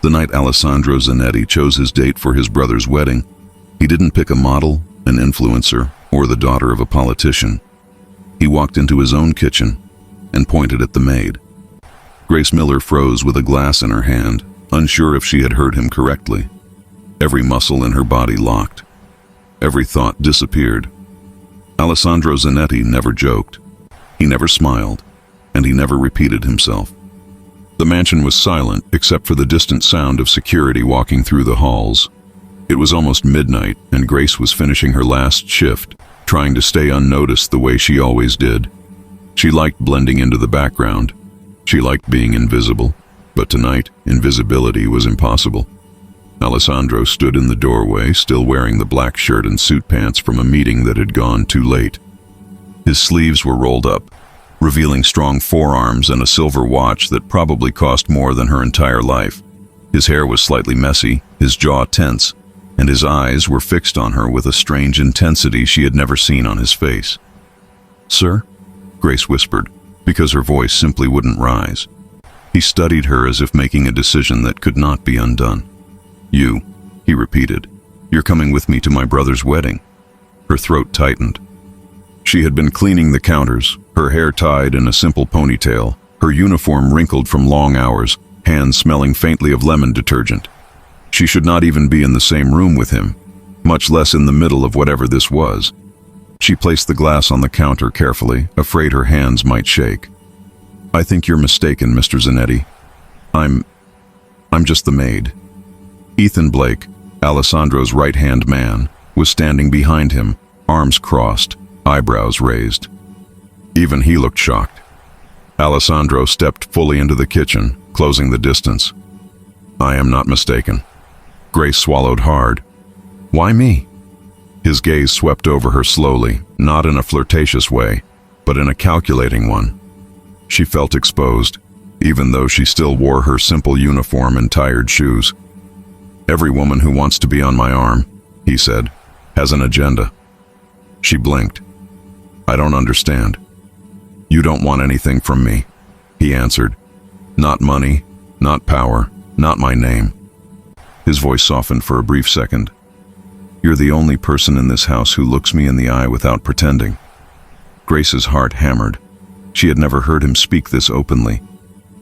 The night Alessandro Zanetti chose his date for his brother's wedding, he didn't pick a model, an influencer, or the daughter of a politician. He walked into his own kitchen and pointed at the maid. Grace Miller froze with a glass in her hand, unsure if she had heard him correctly. Every muscle in her body locked. Every thought disappeared. Alessandro Zanetti never joked. He never smiled, and he never repeated himself. The mansion was silent except for the distant sound of security walking through the halls. It was almost midnight, and Grace was finishing her last shift, trying to stay unnoticed the way she always did. She liked blending into the background. She liked being invisible, but tonight, invisibility was impossible. Alessandro stood in the doorway, still wearing the black shirt and suit pants from a meeting that had gone too late. His sleeves were rolled up, revealing strong forearms and a silver watch that probably cost more than her entire life. His hair was slightly messy, his jaw tense, and his eyes were fixed on her with a strange intensity she had never seen on his face. "Sir?" Grace whispered, because her voice simply wouldn't rise. He studied her as if making a decision that could not be undone. "You," he repeated, "you're coming with me to my brother's wedding." Her throat tightened. She had been cleaning the counters, her hair tied in a simple ponytail, her uniform wrinkled from long hours, hands smelling faintly of lemon detergent. She should not even be in the same room with him, much less in the middle of whatever this was. She placed the glass on the counter carefully, afraid her hands might shake. "I think you're mistaken, Mr. Zanetti. I'm just the maid." Ethan Blake, Alessandro's right-hand man, was standing behind him, arms crossed, eyebrows raised. Even he looked shocked. Alessandro stepped fully into the kitchen, closing the distance. "I am not mistaken." Grace swallowed hard. "Why me?" His gaze swept over her slowly, not in a flirtatious way, but in a calculating one. She felt exposed, even though she still wore her simple uniform and tired shoes. "Every woman who wants to be on my arm," he said, "has an agenda." She blinked. "I don't understand." "You don't want anything from me," he answered. "Not money, not power, not my name." His voice softened for a brief second. "You're the only person in this house who looks me in the eye without pretending." Grace's heart hammered. She had never heard him speak this openly.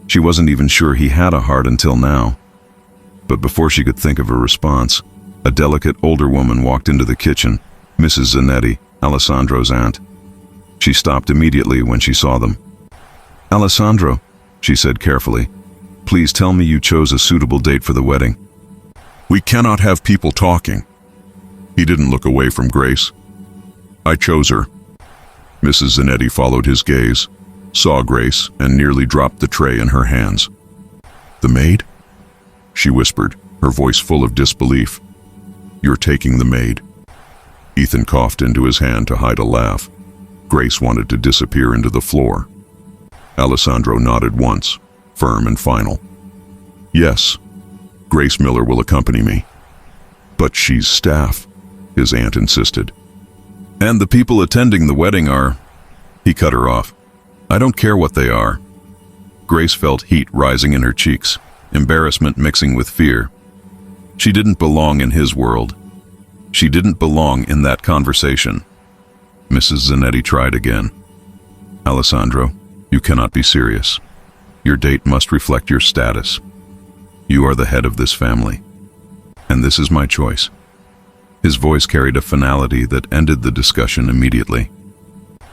She wasn't even sure he had a heart until now. But before she could think of a response, a delicate older woman walked into the kitchen, Mrs. Zanetti, Alessandro's aunt. She stopped immediately when she saw them. "Alessandro," she said carefully, "please tell me you chose a suitable date for the wedding." "We cannot have people talking." He didn't look away from Grace. "I chose her." Mrs. Zanetti followed his gaze, saw Grace, and nearly dropped the tray in her hands. "The maid?" she whispered, her voice full of disbelief. "You're taking the maid." Ethan coughed into his hand to hide a laugh. Grace wanted to disappear into the floor. Alessandro nodded once, firm and final. "Yes, Grace Miller will accompany me." "But she's staff," his aunt insisted. "And the people attending the wedding are—" He cut her off. "I don't care what they are." Grace felt heat rising in her cheeks, embarrassment mixing with fear. She didn't belong in his world. She didn't belong in that conversation. Mrs. Zanetti tried again. "Alessandro, you cannot be serious. Your date must reflect your status. You are the head of this family. And this is my choice." His voice carried a finality that ended the discussion immediately.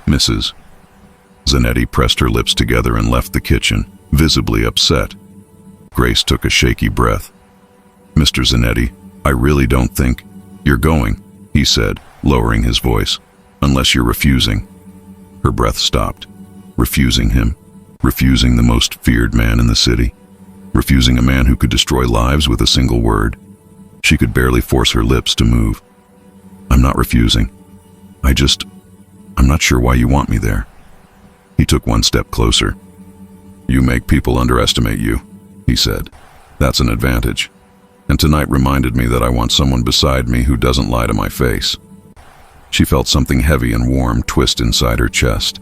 "Mrs." Zanetti pressed her lips together and left the kitchen, visibly upset. Grace took a shaky breath. "Mr. Zanetti, I really don't think—" "You're going," he said, lowering his voice, "unless you're refusing." Her breath stopped. Refusing him. Refusing the most feared man in the city. Refusing a man who could destroy lives with a single word. She could barely force her lips to move. "I'm not refusing. I'm not sure why you want me there." He took one step closer. "You make people underestimate you," he said. "That's an advantage. And tonight reminded me that I want someone beside me who doesn't lie to my face." She felt something heavy and warm twist inside her chest.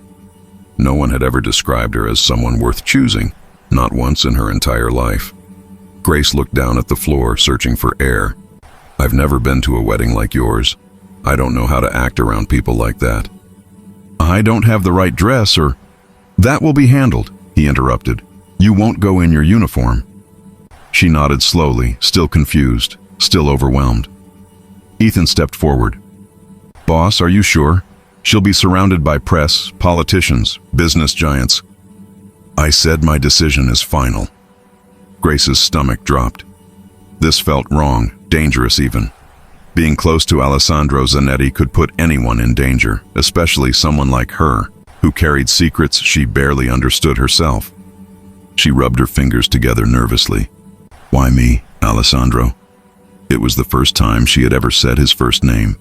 No one had ever described her as someone worth choosing, not once in her entire life. Grace looked down at the floor, searching for air. "I've never been to a wedding like yours. I don't know how to act around people like that." "I don't have the right dress, or—" "That will be handled," he interrupted. "You won't go in your uniform." She nodded slowly, still confused, still overwhelmed. Ethan stepped forward. "Boss, are you sure? She'll be surrounded by press, politicians, business giants." "I said my decision is final." Grace's stomach dropped. This felt wrong, dangerous even. Being close to Alessandro Zanetti could put anyone in danger, especially someone like her, who carried secrets she barely understood herself. She rubbed her fingers together nervously. "Why me, Alessandro?" It was the first time she had ever said his first name.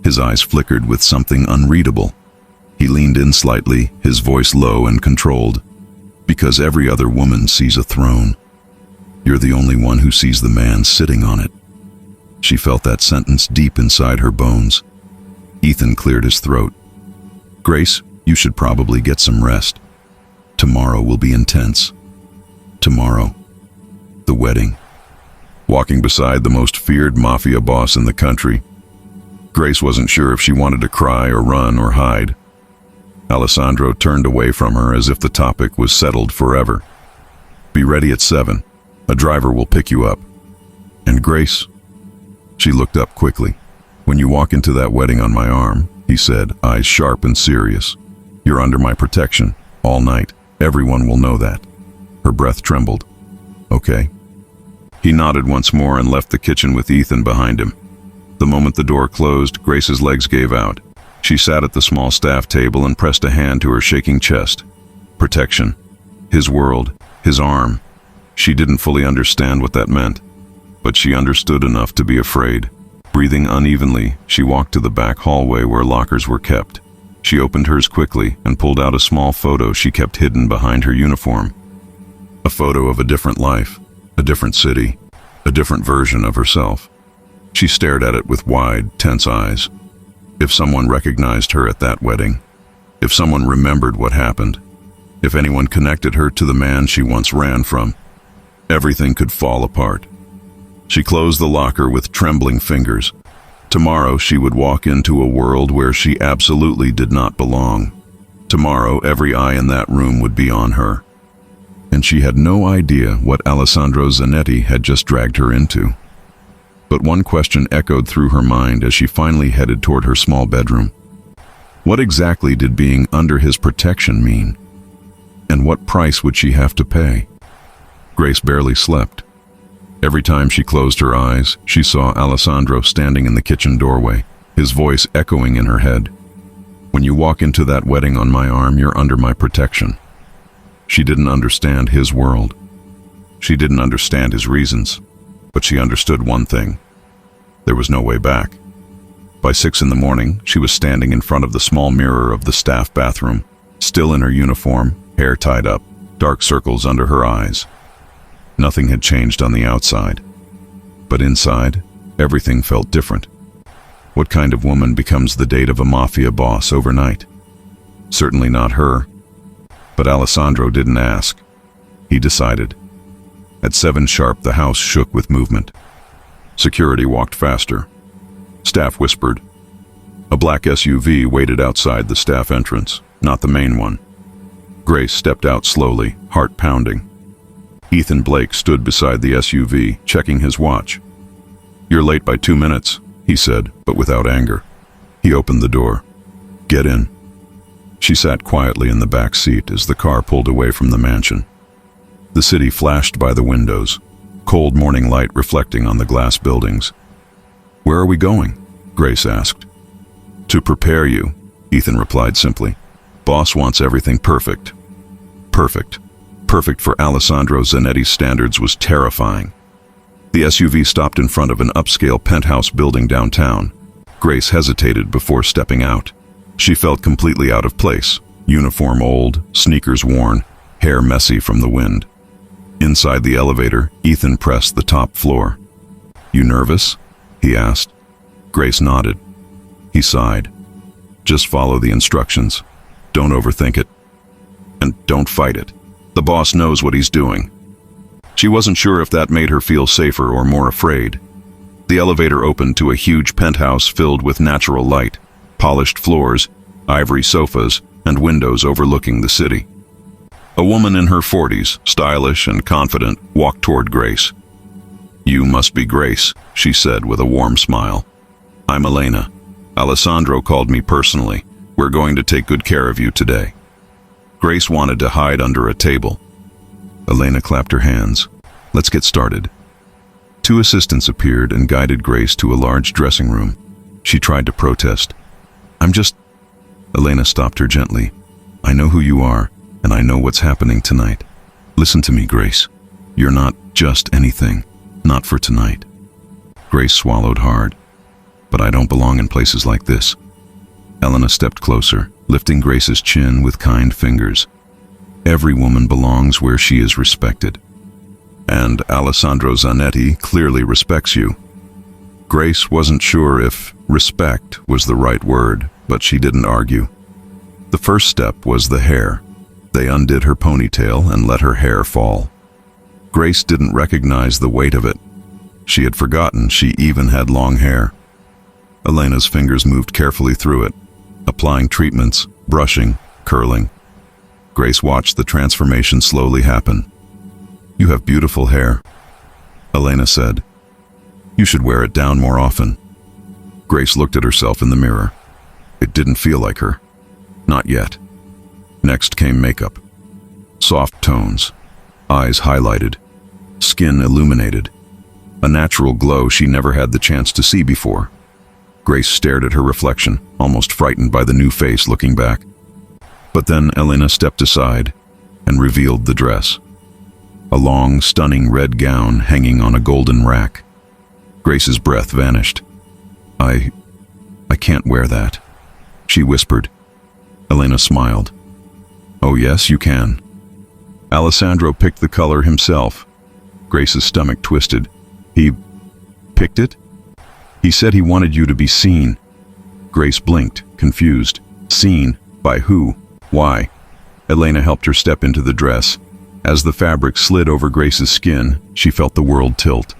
His eyes flickered with something unreadable. He leaned in slightly, his voice low and controlled. "Because every other woman sees a throne. You're the only one who sees the man sitting on it." She felt that sentence deep inside her bones. Ethan cleared his throat. "Grace, you should probably get some rest. Tomorrow will be intense." Tomorrow. The wedding. Walking beside the most feared mafia boss in the country, Grace wasn't sure if she wanted to cry or run or hide. Alessandro turned away from her as if the topic was settled forever. "Be ready at 7. A driver will pick you up." "And Grace?" She looked up quickly. "When you walk into that wedding on my arm," he said, eyes sharp and serious, "you're under my protection, all night. Everyone will know that." Her breath trembled. "Okay." He nodded once more and left the kitchen with Ethan behind him. The moment the door closed, Grace's legs gave out. She sat at the small staff table and pressed a hand to her shaking chest. Protection. His world. His arm. She didn't fully understand what that meant, but she understood enough to be afraid. Breathing unevenly, she walked to the back hallway where lockers were kept. She opened hers quickly and pulled out a small photo she kept hidden behind her uniform. A photo of a different life, a different city, a different version of herself. She stared at it with wide, tense eyes. If someone recognized her at that wedding, if someone remembered what happened, if anyone connected her to the man she once ran from, everything could fall apart. She closed the locker with trembling fingers. Tomorrow she would walk into a world where she absolutely did not belong. Tomorrow every eye in that room would be on her. And she had no idea what Alessandro Zanetti had just dragged her into. But one question echoed through her mind as she finally headed toward her small bedroom. What exactly did being under his protection mean? And what price would she have to pay? Grace barely slept. Every time she closed her eyes, she saw Alessandro standing in the kitchen doorway, his voice echoing in her head. "When you walk into that wedding on my arm, you're under my protection." She didn't understand his world. She didn't understand his reasons, but she understood one thing. There was no way back. By 6 in the morning, she was standing in front of the small mirror of the staff bathroom, still in her uniform, hair tied up, dark circles under her eyes. Nothing had changed on the outside, but inside, everything felt different. What kind of woman becomes the date of a mafia boss overnight? Certainly not her. But Alessandro didn't ask. He decided. At 7 sharp, the house shook with movement. Security walked faster. Staff whispered. A black SUV waited outside the staff entrance, not the main one. Grace stepped out slowly, heart pounding. Ethan Blake stood beside the SUV, checking his watch. "You're late by 2 minutes, he said, but without anger. He opened the door. "Get in." She sat quietly in the back seat as the car pulled away from the mansion. The city flashed by the windows, cold morning light reflecting on the glass buildings. "Where are we going?" Grace asked. "To prepare you," Ethan replied simply. "Boss wants everything perfect." Perfect. Perfect for Alessandro Zanetti's standards was terrifying. The SUV stopped in front of an upscale penthouse building downtown. Grace hesitated before stepping out. She felt completely out of place, uniform old, sneakers worn, hair messy from the wind. Inside the elevator, Ethan pressed the top floor. "You nervous?" he asked. Grace nodded. He sighed. "Just follow the instructions. Don't overthink it. And don't fight it. The boss knows what he's doing." She wasn't sure if that made her feel safer or more afraid. The elevator opened to a huge penthouse filled with natural light, polished floors, ivory sofas, and windows overlooking the city. A woman in her 40s, stylish and confident, walked toward Grace. "You must be Grace," she said with a warm smile. "I'm Elena. Alessandro called me personally. We're going to take good care of you today." Grace wanted to hide under a table. Elena clapped her hands. "Let's get started." Two assistants appeared and guided Grace to a large dressing room. She tried to protest. Elena stopped her gently. "I know who you are, and I know what's happening tonight. Listen to me, Grace. You're not just anything. Not for tonight." Grace swallowed hard. "But I don't belong in places like this." Elena stepped closer, lifting Grace's chin with kind fingers. "Every woman belongs where she is respected. And Alessandro Zanetti clearly respects you." Grace wasn't sure if respect was the right word, but she didn't argue. The first step was the hair. They undid her ponytail and let her hair fall. Grace didn't recognize the weight of it. She had forgotten she even had long hair. Elena's fingers moved carefully through it, applying treatments, brushing, curling. Grace watched the transformation slowly happen. "You have beautiful hair," Elena said. "You should wear it down more often." Grace looked at herself in the mirror. It didn't feel like her. Not yet. Next came makeup. Soft tones, eyes highlighted, skin illuminated. A natural glow she never had the chance to see before. Grace stared at her reflection, almost frightened by the new face looking back. But then Elena stepped aside and revealed the dress. A long, stunning red gown hanging on a golden rack. Grace's breath vanished. I can't wear that," she whispered. Elena smiled. "Oh yes, you can. Alessandro picked the color himself." Grace's stomach twisted. "He picked it? He said he wanted you to be seen." Grace blinked, confused. Seen? By who? Why? Elena helped her step into the dress. As the fabric slid over Grace's skin, she felt the world tilt.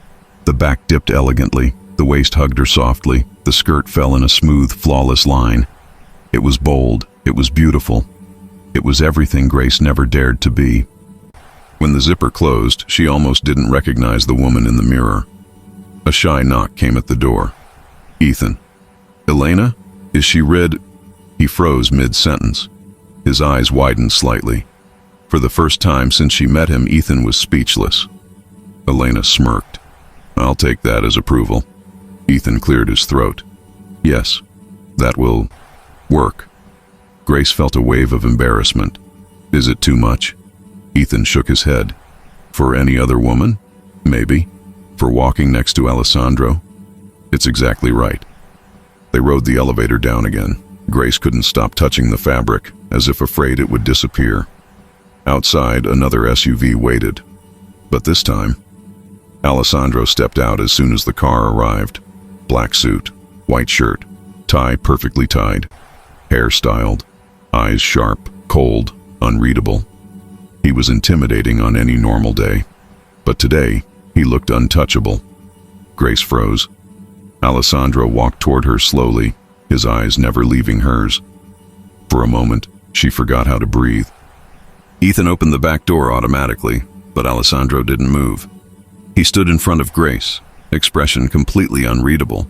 The back dipped elegantly, the waist hugged her softly, the skirt fell in a smooth, flawless line. It was bold, it was beautiful. It was everything Grace never dared to be. When the zipper closed, she almost didn't recognize the woman in the mirror. A shy knock came at the door. "Ethan." "Elena? Is she red?" He froze mid-sentence. His eyes widened slightly. For the first time since she met him, Ethan was speechless. Elena smirked. "I'll take that as approval." Ethan cleared his throat. "Yes, that will work." Grace felt a wave of embarrassment. "Is it too much?" Ethan shook his head. "For any other woman? Maybe. For walking next to Alessandro? It's exactly right." They rode the elevator down again. Grace couldn't stop touching the fabric, as if afraid it would disappear. Outside, another SUV waited. But this time, Alessandro stepped out as soon as the car arrived. Black suit, white shirt, tie perfectly tied, hair styled, eyes sharp, cold, unreadable. He was intimidating on any normal day, but today he looked untouchable. Grace froze. Alessandro walked toward her slowly, his eyes never leaving hers. For a moment, she forgot how to breathe. Ethan opened the back door automatically, but Alessandro didn't move. He stood in front of Grace, expression completely unreadable.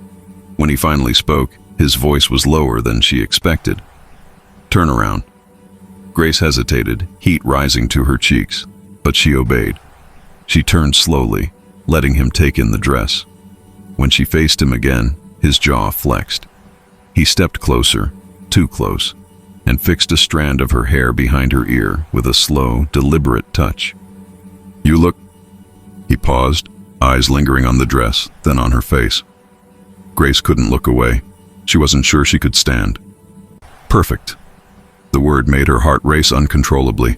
When he finally spoke, his voice was lower than she expected. "Turn around." Grace hesitated, heat rising to her cheeks, but she obeyed. She turned slowly, letting him take in the dress. When she faced him again, his jaw flexed. He stepped closer, too close, and fixed a strand of her hair behind her ear with a slow, deliberate touch. "You look..." He paused, eyes lingering on the dress, then on her face. Grace couldn't look away. She wasn't sure she could stand. "Perfect." The word made her heart race uncontrollably.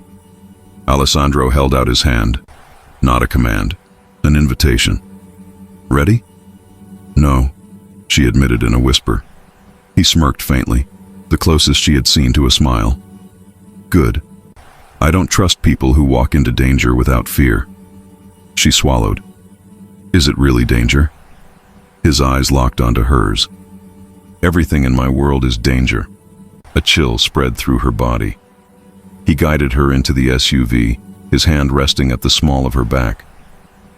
Alessandro held out his hand. Not a command, an invitation. "Ready?" "No," she admitted in a whisper. He smirked faintly, the closest she had seen to a smile. "Good. I don't trust people who walk into danger without fear." She swallowed. Is it really danger? His eyes locked onto hers. Everything in my world is danger. A chill spread through her body. He guided her into the SUV, his hand resting at the small of her back.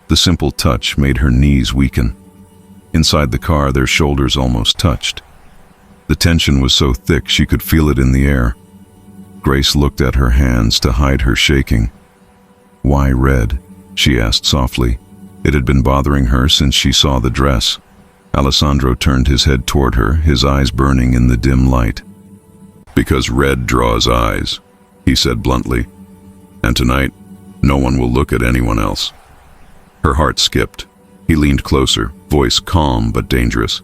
The simple touch made her knees weaken. Inside the car, their shoulders almost touched. The tension was so thick she could feel it in the air. Grace looked at her hands to hide her shaking. Why red? She asked softly. It had been bothering her since she saw the dress. Alessandro turned his head toward her, his eyes burning in the dim light. Because red draws eyes, he said bluntly. And tonight, no one will look at anyone else. Her heart skipped. He leaned closer, voice calm but dangerous.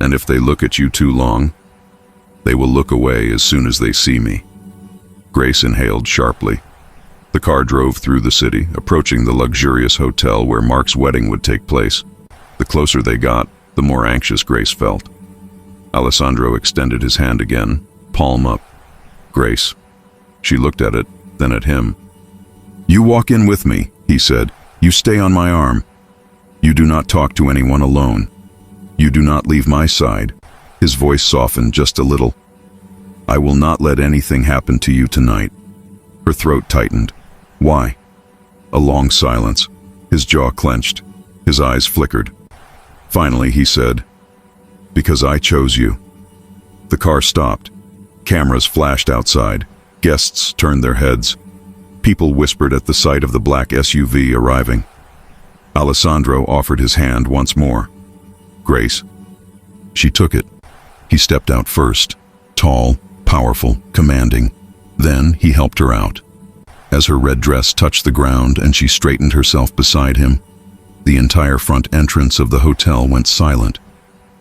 And if they look at you too long, they will look away as soon as they see me. Grace inhaled sharply. The car drove through the city, approaching the luxurious hotel where Mark's wedding would take place. The closer they got, the more anxious Grace felt. Alessandro extended his hand again, palm up. Grace. She looked at it, then at him. You walk in with me, he said. You stay on my arm. You do not talk to anyone alone. You do not leave my side. His voice softened just a little. I will not let anything happen to you tonight. Her throat tightened. Why? A long silence. His jaw clenched. His eyes flickered. Finally, he said, Because I chose you. The car stopped. Cameras flashed outside. Guests turned their heads. People whispered at the sight of the black SUV arriving. Alessandro offered his hand once more. Grace. She took it. He stepped out first, tall, powerful, commanding. Then he helped her out. As her red dress touched the ground and she straightened herself beside him, the entire front entrance of the hotel went silent.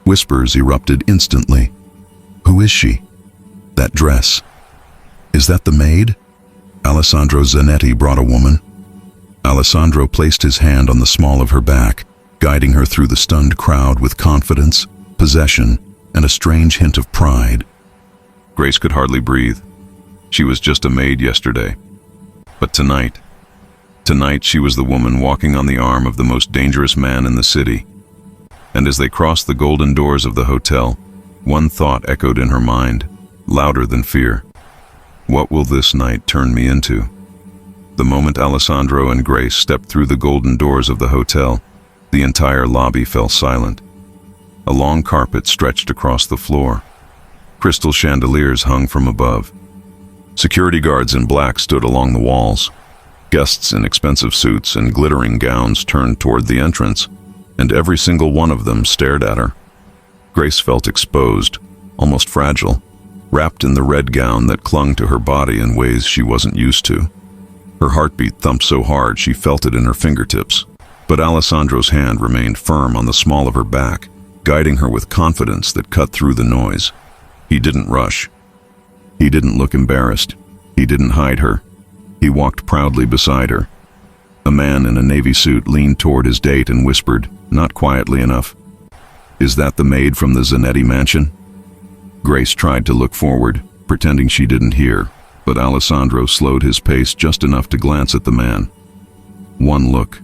Whispers erupted instantly. Who is she? That dress. Is that the maid? Alessandro Zanetti brought a woman. Alessandro placed his hand on the small of her back, guiding her through the stunned crowd with confidence, possession, and a strange hint of pride. Grace could hardly breathe. She was just a maid yesterday. But tonight she was the woman walking on the arm of the most dangerous man in the city. And as they crossed the golden doors of the hotel, one thought echoed in her mind, louder than fear. What will this night turn me into? The moment Alessandro and Grace stepped through the golden doors of the hotel, the entire lobby fell silent. A long carpet stretched across the floor. Crystal chandeliers hung from above. Security guards in black stood along the walls. Guests in expensive suits and glittering gowns turned toward the entrance, and every single one of them stared at her. Grace felt exposed, almost fragile, wrapped in the red gown that clung to her body in ways she wasn't used to. Her heartbeat thumped so hard she felt it in her fingertips, but Alessandro's hand remained firm on the small of her back, guiding her with confidence that cut through the noise. He didn't rush. He didn't look embarrassed. He didn't hide her. He walked proudly beside her. A man in a navy suit leaned toward his date and whispered, not quietly enough, "Is that the maid from the Zanetti mansion?" Grace tried to look forward, pretending she didn't hear, but Alessandro slowed his pace just enough to glance at the man. One look,